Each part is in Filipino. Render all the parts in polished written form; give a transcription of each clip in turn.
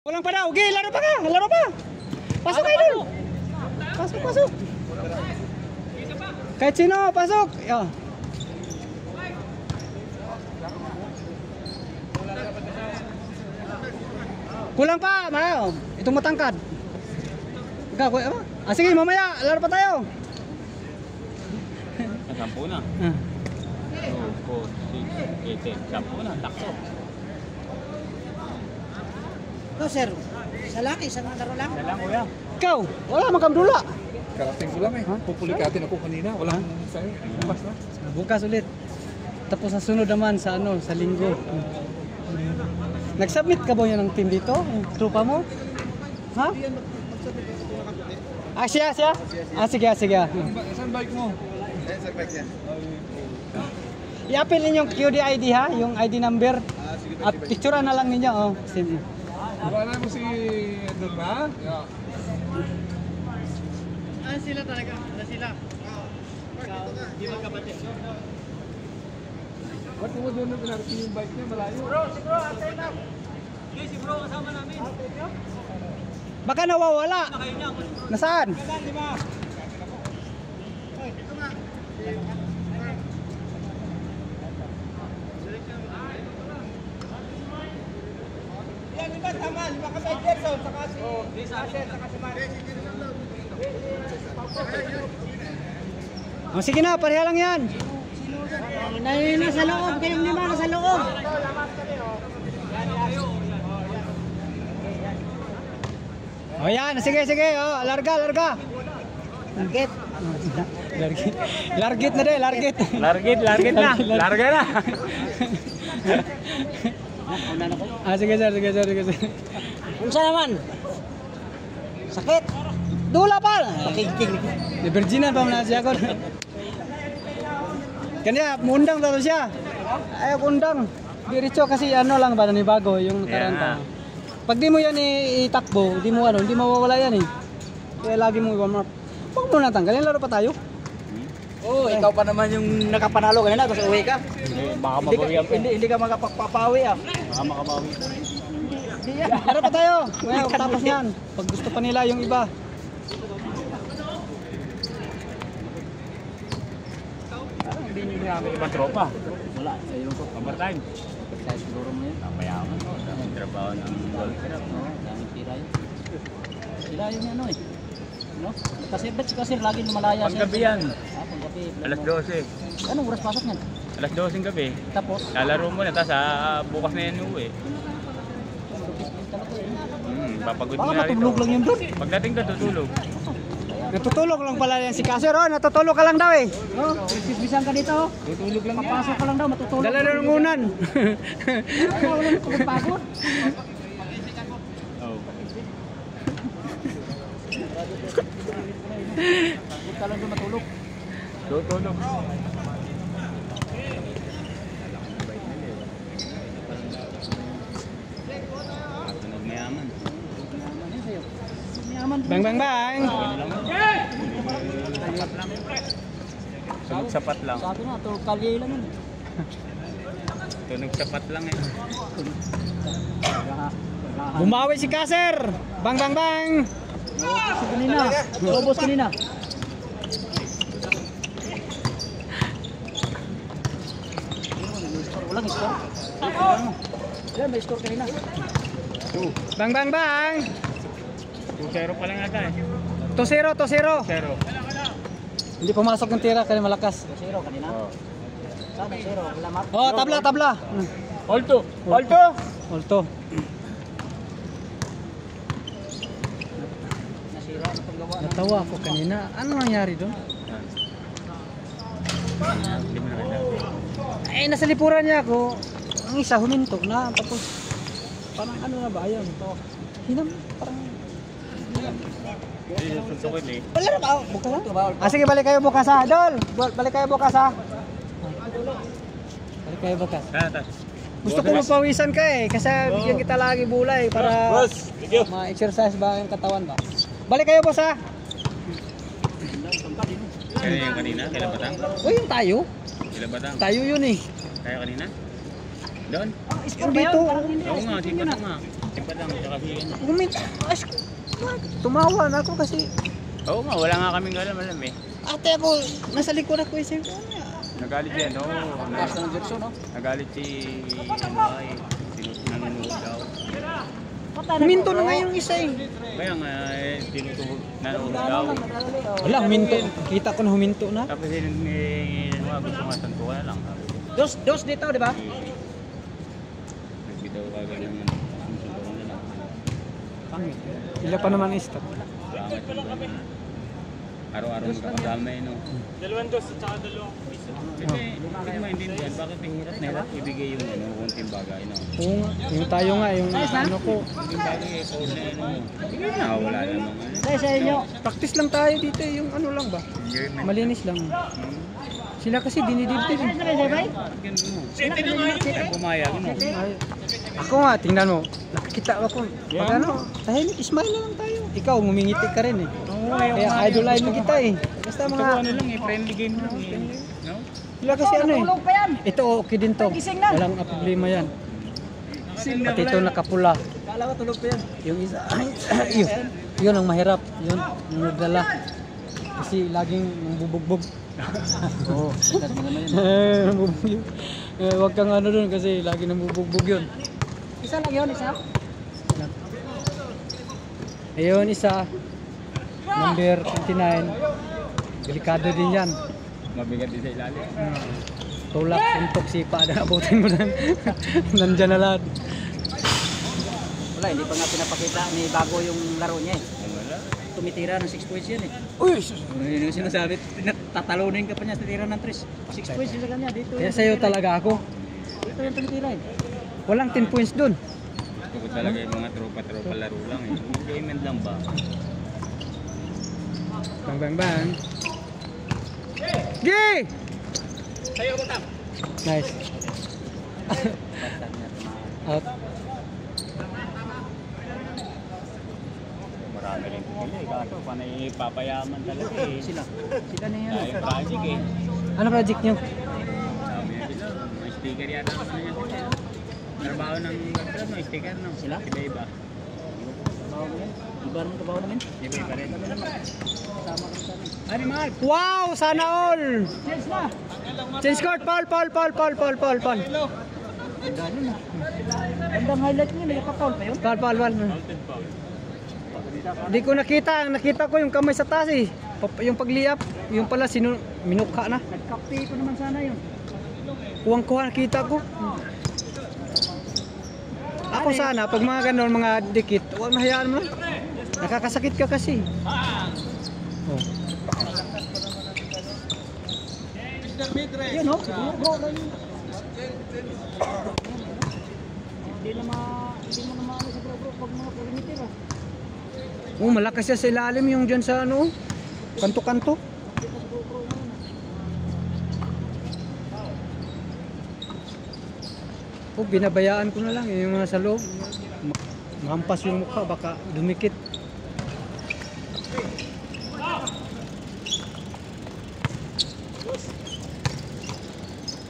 Kulang pa daw. Okay, laro pa ka. Laro pa. Pasok kayo dun. Pasok, pasok. Kahit sino, pasok. Yo. Kulang pa. Itong matangkad. Sige, mamaya. Laro pa tayo. 10 na. 2, 4, 6, 8, 10 na. Takso. No, sir. Isa lang, isang laro lang. Isa lang, kuya. Ikaw, wala magkamdula. Karating ko lang eh. Pupulikatin ako kanina. Wala sa'yo. Bukas na. Bukas ulit. Tapos sa sunod naman sa sa linggo. Nag-submit ka ba yan ng team dito? Yung trupa mo? Ha? Siya? Sige. Saan bike mo? Saan bike yan? I-appeal ninyong QDID ha, yung ID number. At picturean na lang ninyo. Oh. Wala mo si Norma? Sila talaga. Sila. Di magkapatid. Ba't mo doon na pinarating yung bike niya? Malayo. Si bro, antay na. Okay, si bro, kasama namin. Baka nawawala. Nasaan? Yan, lima tama. 5 ka by Gerson. Saka si Asher, saka si Mari. Oh, sige na, pareha lang yan. Nasa loob. Kayong lima nasa loob. Oh yan, sige. Oh, larga. Target. Largit na din, largit. Largit na. Larga na. Sige sir. Unsa naman? Sakit. Dula pa. Pakingking. Di virginan pa muna siya ko. Kanya, mundang daw siya. Ayaw kundang. Diretso kasi lang ba ni bago yung nakaraan. Pag di mo yan itakbo, di mo mawawala yan eh. Kaya lagi mo i-warm up. Huwag mo natanggalin, laro pa tayo. Ikaw pa naman yung nakapanalo kanina tapos uwi ka. Baka mabawi ako. Hindi ka makapagpapawi ah. Baka makabawi. Laro pa tayo. Well, tapos yan. Pag gusto pa nila yung iba. Hindi nyo namin ibang tropa. Wala. Sa yung overtime. Sa siguro mo yun. Mayaman. Ang trabaho ng goal crap. Daming tira yun. Sila yung no? Kasi lagi lumalaya siya. Panggabi yan. Panggabi. Alas 12. Anong oras pasok niyan? Alas 12 ng gabi. Tapos? Lalaro mo na. Tapos bukas na yan uwi. Papagod mo Baka na rito. matulog lang yun doon. Pagdating ka tutulog. Natutulog lang pala yan si Kasir. Natutulog ka lang daw eh. Bisbisan ka dito. Tutulog lang yan. Papasok ka lang daw, matutulog. Dala na ng unan. Wala na pagpagod. Pagod ka lang doon matulog. Tutulog. Mayaman. Bang. Tunog sapat lang. Sabi na, ito kalye lang yun. Tunog sapat lang eh. Bumawi si Kasir. Bang. Kasi kanina, robos kanina. Walang score. Yan, may score kanina. Bang. 2-0 pa lang ata eh. 2-0. 0. Hindi pumasok ng tira kaya malakas. 0 kanina. Sana 0, wala map. Oh, tabla. Alto. Alto. Nasira na paggawa. Natawa ako kanina. Ano nangyari doon? Hindi mo nakita. Nasa lipuran niya ako. Ang isa huminto na. Tapos, parang na ba? Ayaw. Hinam, parang... Hindi susunod eh. Wala na ba? Bukas na? Sige, balik kayo bukas ha. Dol, balik kayo bukas ha. Balik kayo bukas. Gusto ko mapawisan ka eh. Kasi bigyan kita lagi bulay para ma-exercise ba yung katawan ba. Balik kayo boss ha. Kaya yung kanina, kailan batang? Uy, yung tayo. Kailan batang? Tayo yun eh. Kaya kanina? Doon? Yung dito. Oo nga, di ba nga? Iba lang, tsaka si ano. Huminto. Tumawa na ako kasi Oo nga, wala nga kaming alam eh. ate ako, nasa likod ako isip ko. Nagalit siya, no? Basta ng Jetson, no? Nagalit si ano ay nanonood daw. Huminto na nga yung isa eh. Kaya nga tinutubog nanonood daw. Wala, huminto. Kita ko na huminto na. Tapos gusto nga tantukan na lang. Dos dito, di ba? Nagbitaw ka ganun ng susuntukan na lang. Pangit. Ila pa naman istop. Salamat yung araw-araw magkakasama eh, no? Dalawang dos, tsaka dalawang piso. Kasi hindi ko maintindihan bakit hirap na hirap ibigay yung konting bagay, no? Oo nga, yung tayo nga, yung ano ko. Yung bagay eh, kung ano, nakawala namang ano. Sa inyo, practice lang tayo dito eh, yung ano lang ba? Malinis lang. Sila kasi dinidibdib. Ganun mo. Pumayag, no? Ay, ako nga, tingnan mo. Nakikita ako. Pag ano, tahimik, smile na lang tayo. Ikaw, ngumingiti ka rin eh. Kaya idolize mo kita eh. Basta Mga mga, ano lang eh, friendly game lang eh. No? sila kasi ano eh. Ito okay din to. Walang problema yan. Pati ito nakapula. Kala ko tulog pa yan. Yung isa, yun ang mahirap. Yun, yung nagdala. Kasi laging nambubugbog. Oo, sikat mo naman yun. Nambubugbog. Huwag kang ano dun kasi lagi nambubugbog yun. Isa lang yun, isa? Ayun, isa. Number 29. Delikado din yan. Mabigat din sa ilalim. Tulak, suntok, sipa. Abutin mo na. Nandyan na lahat. Wala, hindi pa nga pinapakita ni Bago yung laro niya eh. Wala. Tumitira ng 6 points yan eh. Uy! Yun yung sinasabi, tatalunin ka pa niya sa tira ng 3. 6 points yun sa kanya, dito. Kaya sa'yo talaga ako. Dito yung tumitira eh. Walang 10 points dun. Ito ko talaga yung mga tropa-tropa laro lang eh. Enjoyment lang ba? Bang, bang, bang. Gi! Sa'yo ko tam. Nice. Out. Marami rin pumili eh. Kaso panay papayaman talaga eh. Sila na yan. Dahil project eh. Ano project nyo? Dami yan sila. May sticker yata naman yan sila. Trabaho ng website, may sticker no? Sila? Iba-iba. Kabaho mo yan. Iba rin kabaho namin. Iba-iba rin. Kasama ka sa amin. Ano Mark? Wow! Sana all! Change na! Change court! Paul! Ganda nun ah. Gandang highlight niya, nagkakapaul pa yun. Paul. Mountain Paul. Di ko nakita. Nakita ko yung kamay sa taas eh. Yung pagliap. Yung pala minukha na. Nagkapi ko naman sana yun. Kuwang-kuha nakita ko. Ako sana, pag mga ganon, mga dikit, huwag mahayaan mo. Nakakasakit ka kasi. Oh. Yun oh, bro lang yun. Hindi mo na maano sa bro pag mga perimeter ah. Oh, malakas siya sa ilalim yung dyan sa ano, kanto-kanto. Oh, binabayaan ko na lang yung mga sa loob. Mahampas yung mukha, baka dumikit.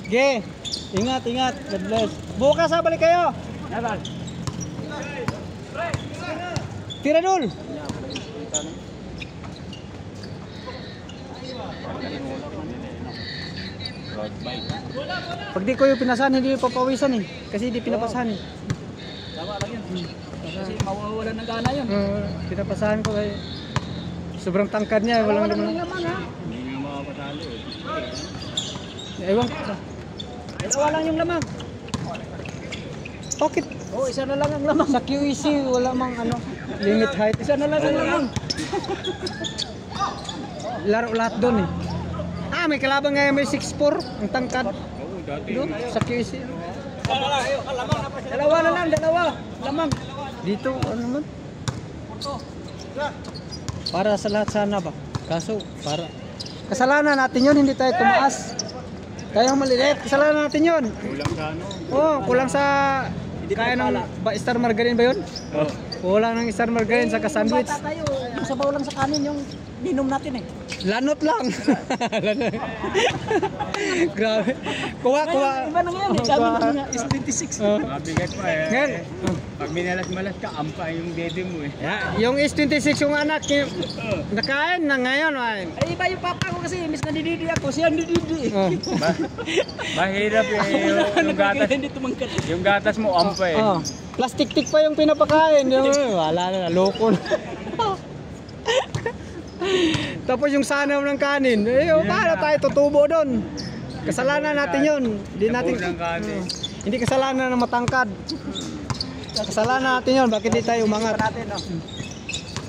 Ge, ingat. God bless. Bukas ha, balik kayo. Nagal. Tira dul. Road bike. Pag di ko yung pinasahan, hindi yung papawisan eh. Kasi di pinapasahan eh. Tama lang yun. Kasi mawawalan ng gana yun. Pinapasahan ko kay sobrang tangkad niya, walang Walang naman. laman ha. Hindi nga makapasali eh. Ewan ko. Dalawa lang yung lamang. Bakit? Oh, isa na lang ang lamang. Sa QEC, wala mang ano, limit height. Isa na lang ang lamang. Laro lahat doon eh. May kalabang ngayon may 6'4", ang tangkad. Oo, dati. Doon, sa QEC. Dalawa na lang, dalawa. Lamang. Dito, ano naman? Para sa lahat sana ba? Kaso, kasalanan natin yun, hindi tayo tumaas. Tayo maliliit, kasalanan natin yun. Kulang sa ano. Oh, kulang sa kaya ng Star Margarine ba yun? Oh. Kulang ng isang margarine sa sandwich. Bata tayo, yung sabaw lang sa kanin yung ninom natin eh. Lanot lang. Lanot. Grabe. Kuha. Iba na ngayon, dami na nga, is 26. Mabigat pa eh. Ngayon, Pag minalas-malas ka, ampa yung dede mo eh. yung S26 yung anak, nakain na ngayon. Ay. Ay, iba yung papa ko kasi, miss na dididi ako, siya dididi. Oh. Mahirap eh. Yung gatas, Hindi tumangkat. yung gatas mo ampa eh. Oh. Plastic tik pa yung pinapakain. Yung, wala na, loko na. Tapos yung sanaw ng kanin, paano tayo tutubo doon? Kasalanan natin yun. Hindi natin, Ng kanin. hindi kasalanan ng matangkad. Kasalanan natin yun, bakit di tayo umangat? Natin, no?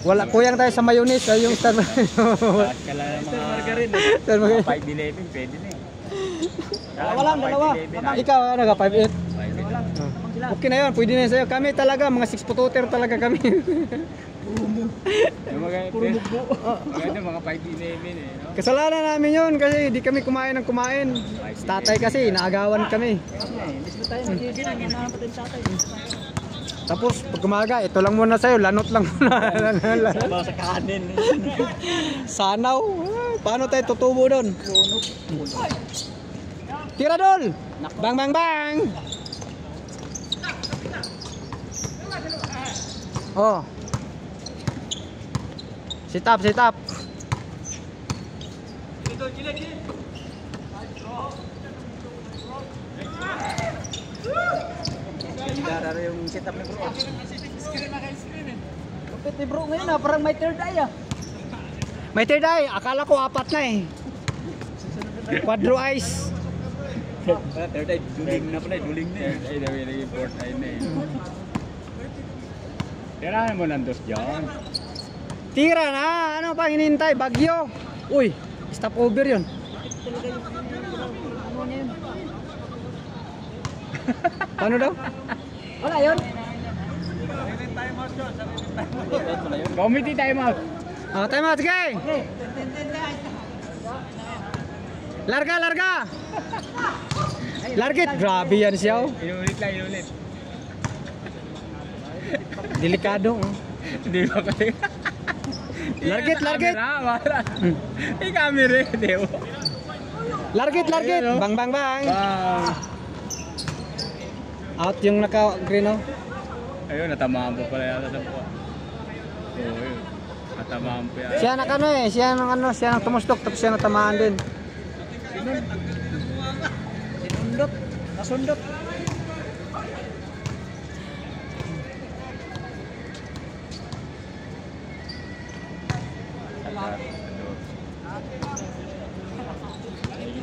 Wala, kuyang tayo sa mayonnaise, ay yung star. At kala ng mga Margarine. Star margarine. 5-11, pwede na eh. Dalawa lang, dalawa. Ikaw, ano ka, 5'8"? 5-11. Okay na yun, pwede na yun sa'yo. Kami talaga, mga 6'2" talaga kami. Yung mga puro bugbo. Maganda mga 5-11 eh. No? Kasalanan namin yun kasi di kami kumain ng kumain. Sa tatay kasi, inaagawan kami. Imbis na tayo magiging, hinahanap natin sa tatay. Tapos pag umaga, ito lang muna sa'yo, lanot lang muna. Sabaw sa kanin. Sanaw. Paano tayo tutubo doon? Tiradol! Bang bang bang! Oh. Sit up, sit up. Dararo yung setup ni bro. Kapit ni bro ngayon parang may third eye ah. May third eye, akala ko 4 na eh. Quadro eyes. Third eye, duling na pala, duling na. Ay, dami naging fourth eye na eh. Tirahan mo ng dos dyan. Tira na, ano pa hinihintay? Bagyo. Uy, stop over yun. Ano niya yun? Paano daw? Wala yun. Committee time out. Oh, time out, sige. Okay. Larga, larga. Largit, grabe yan siya. Oh. Inulit lang, inulit. Delikado. Oh. Hindi ba kasi? Largit, largit. Wala. May camera eh, Deo. Largit, largit. Bang, bang, bang. Bang. Out yung naka-green, oh. Ayun, natamaan po pala yata sa buka. Oo, yun. Natamaan po yan. Siya nakano eh, siya nang tumustok tapos siya natamaan din. Sinundot. Nasundot.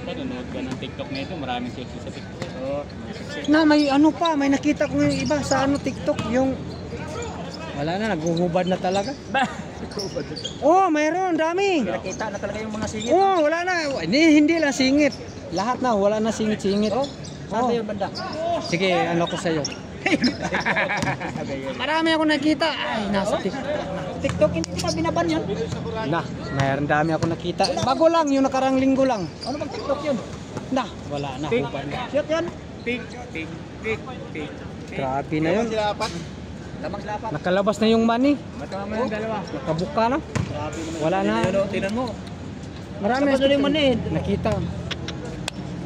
Nanonood ka ng TikTok na ito, maraming sexy sa TikTok. Oo. Na may ano pa, may nakita ko yung iba sa ano TikTok, yung wala na, naguhubad na talaga. Oh, mayroon, dami. Nakita na talaga yung mga singit. Oh, wala na. Hindi lang singit. Lahat na, wala na singit-singit. Oh, saan tayo banda? Sige, ano ko sa'yo. Marami ako nakita. Ay, nasa TikTok. TikTok, hindi pa binaban yun. Na, mayroon dami ako nakita. Bago lang, yung nakarang linggo lang. Ano bang TikTok yun? Na, wala na. Hubad na. Shot yan? Tik, tik, tik, tik. Grabe na yun. Lamang sila apat. Nakalabas na yung money. Matama mo yung dalawa. Nakabuka na. Grabe naman. Wala na. Tinan mo. Marami. Tapos na yung money. Nakita.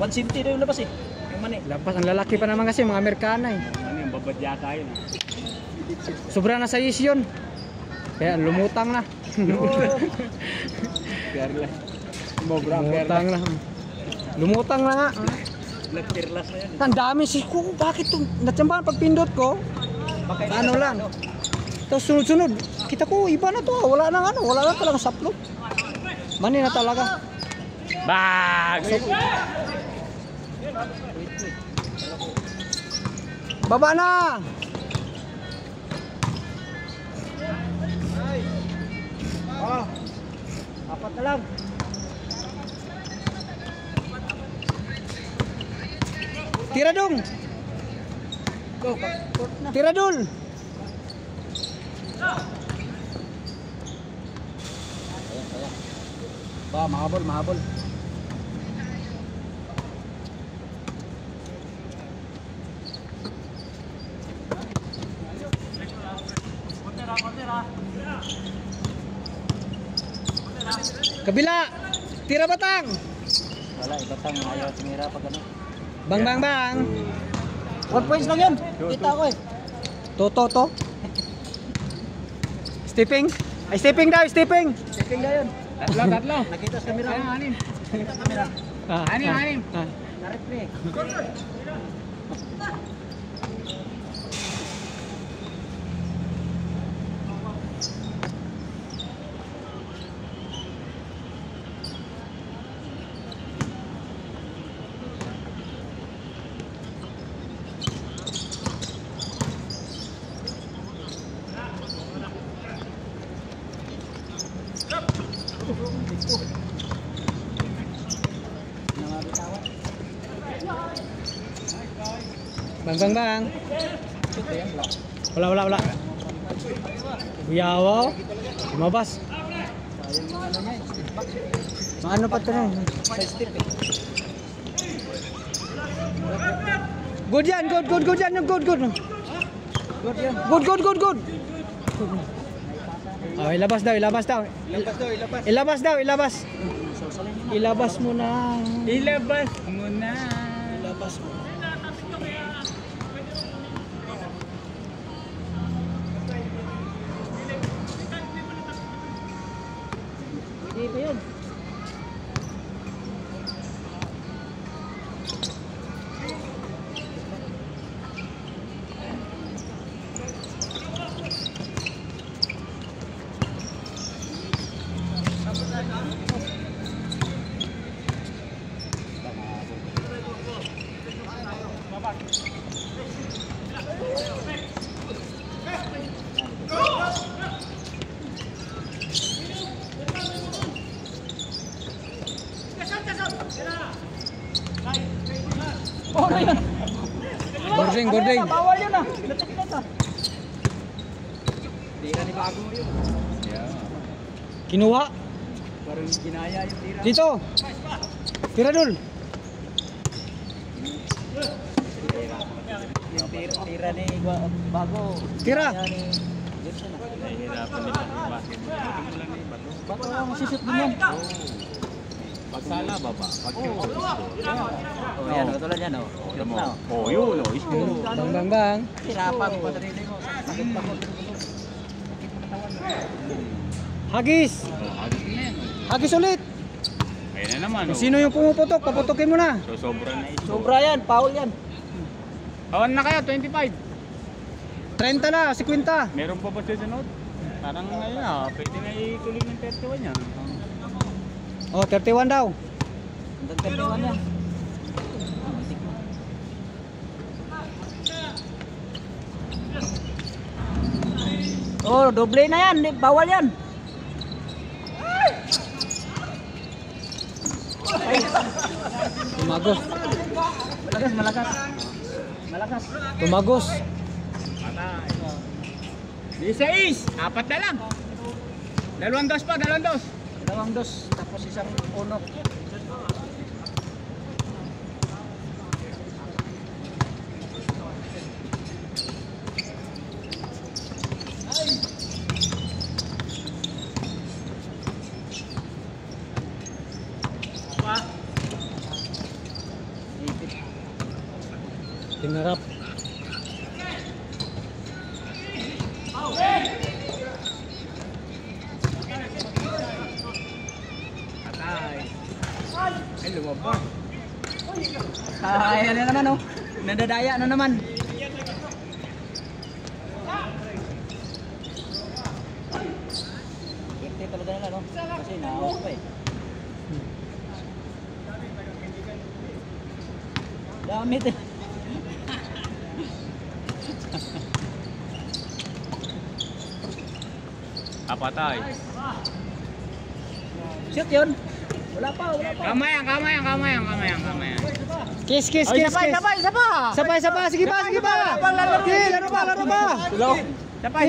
170 na yung labas eh. Yung money. Labas, ang lalaki pa naman kasi, mga Amerikana eh. Ano yung babadya tayo na? Sobra na sa is yun. Kaya lumutang na. Perla. Lumutang na. Lumutang na nga. Nagtirlas na yan. Ang dami si ko. Bakit to? Natsambahan pag pindot ko. Ano lang. Tapos sunod-sunod. Kita ko, iba na to. Wala na ano. Wala na talaga saplot. Mani na talaga. Bag! Baba na! Ah, apat na lang. Tira dong! Go, court na. Tira dul! Ba, mahabol, mahabol. Kabila. Tira batang. Wala, ibatang ayaw tumira pag ano. Bang bang bang. 1 points lang yun. Kita ko eh. To. Stepping. Ay stepping daw, stepping. Checking na yun. Tatlo. Nakita sa camera. Anim. Nakita sa camera. Anim. Na-replay. Bang bang bang. Wala. Uyawa. Lumabas. Maano pa ito na? Good yan, good. Good yan. Good. Oh, ilabas daw. Ilabas mo na. Hindi pa yun. Oh, na yun. Boarding. Bawal yun ah. Tira ni bago yun. Kinuha. Parang ginaya yung tira. Dito. Tira dul. Yung tira ni bago. Tira. Ginaya ni Gibson ah. Nahihirapan nila yung basketball. Buti mo lang na iba to. Bago ang sisip din yan. Pagsala, baba. Oh, yan o. Katulad yan o. Tignan mo. Oh, yun. Bang. Hirapan pa sarili mo. Sakit pa ko. Hagis. Hagis ulit. Ayun na naman. Kung sino yung pumuputok, paputokin mo na. So, sobra na ito. Sobra yan. Foul yan. Awan na kaya, 25. 30 na, 50. Meron pa ba susunod? Parang ngayon na, pwede na ituloy ng 31 yan. Oh, 31 daw. Hanggang 31 yan. Oh, doble na yan. Bawal yan. Tumagos. Malakas. Tumagos. Di 6! Apat na lang. Dalawang dos pa. Dalawang dos. Tapos isang uno. Tinarap. Ay, lumabas. Ay, ano naman oh. Nadadaya na naman. Ito talaga nila no. Kasi na-out pa eh. Damit eh. Apatay. Shoot yun. Wala pa. Kamayan. Kiss. Isa pa. Sabay. Sige pa. Laro pa. Sapay.